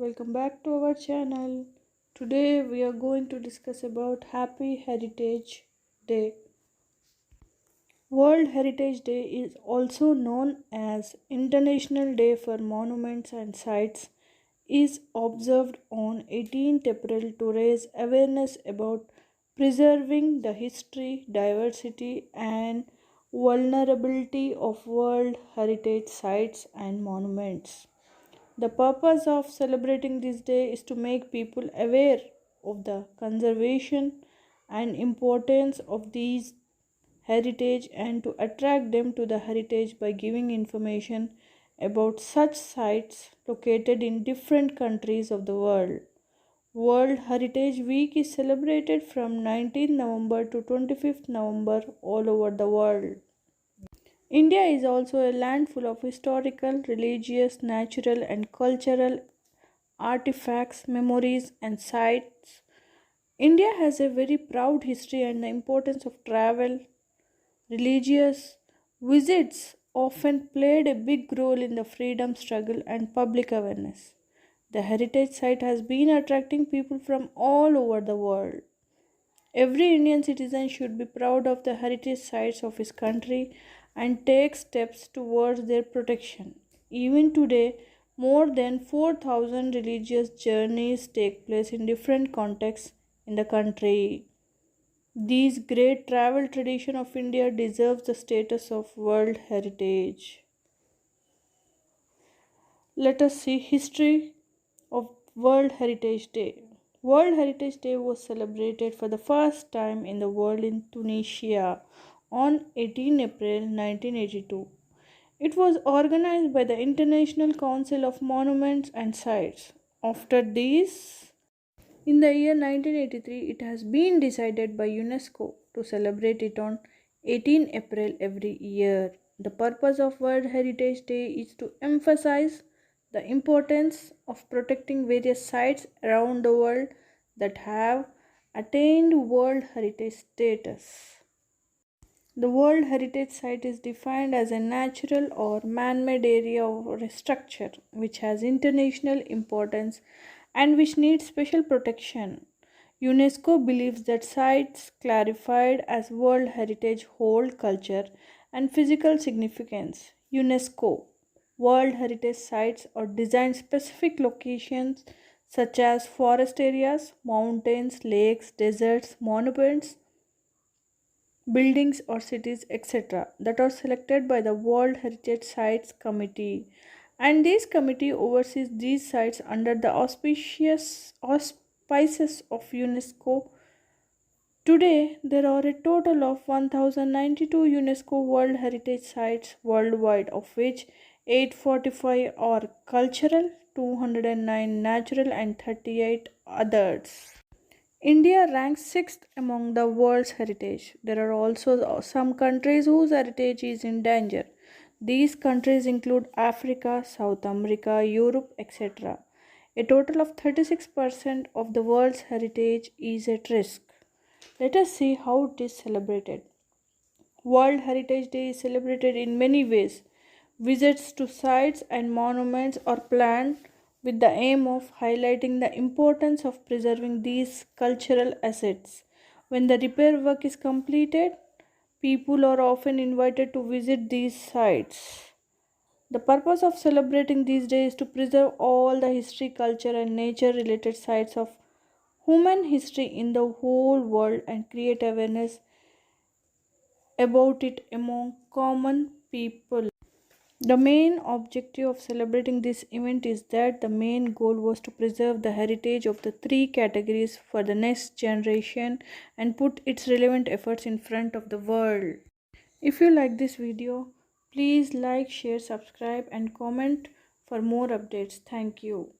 welcome back to our channel. Today we are going to discuss about Happy Heritage Day. World Heritage Day is also known as International Day for Monuments and Sites is observed on 18th April to raise awareness about preserving the history, diversity and vulnerability of World Heritage sites and monuments. The purpose of celebrating this day is to make people aware of the conservation and importance of these heritage and to attract them to the heritage by giving information about such sites located in different countries of the world. World Heritage Week is celebrated from 19th November to 25th November all over the world. India is also a land full of historical, religious, natural, and cultural artifacts, memories, and sites. India has a very proud history and the importance of travel. Religious visits often played a big role in the freedom struggle and public awareness. The heritage site has been attracting people from all over the world. Every Indian citizen should be proud of the heritage sites of his country and take steps towards their protection. Even today, more than 4,000 religious journeys take place in different contexts in the country. This great travel tradition of India deserves the status of World Heritage. Let us see history of World Heritage Day. World Heritage Day was celebrated for the first time in the world in Tunisia on 18 April 1982. It was organized by the International Council of Monuments and Sites. After this, in the year 1983, it has been decided by UNESCO to celebrate it on 18 April every year. The purpose of World Heritage Day is to emphasize the importance of protecting various sites around the world that have attained World Heritage status. The World Heritage Site is defined as a natural or man made area or a structure which has international importance and which needs special protection. UNESCO believes that sites classified as World Heritage hold culture and physical significance. UNESCO World Heritage Sites are designed specific locations such as forest areas, mountains, lakes, deserts, monuments, buildings or cities, etc., that are selected by the World Heritage Sites Committee. And this committee oversees these sites under the auspices of UNESCO. Today, there are a total of 1092 UNESCO World Heritage Sites worldwide, of which 845 are cultural, 209 natural, and 38 others. India ranks 6th among the world's heritage. There are also some countries whose heritage is in danger. These countries include Africa, South America, Europe, etc. A total of 36% of the world's heritage is at risk. Let us see how it is celebrated. World Heritage Day is celebrated in many ways. Visits to sites and monuments are planned with the aim of highlighting the importance of preserving these cultural assets. When the repair work is completed, people are often invited to visit these sites. The purpose of celebrating these days is to preserve all the history, culture, and nature related sites of human history in the whole world and create awareness about it among common people. The main objective of celebrating this event is that the main goal was to preserve the heritage of the three categories for the next generation and put its relevant efforts in front of the world. If you like this video, please like, share, subscribe and comment for more updates. Thank you.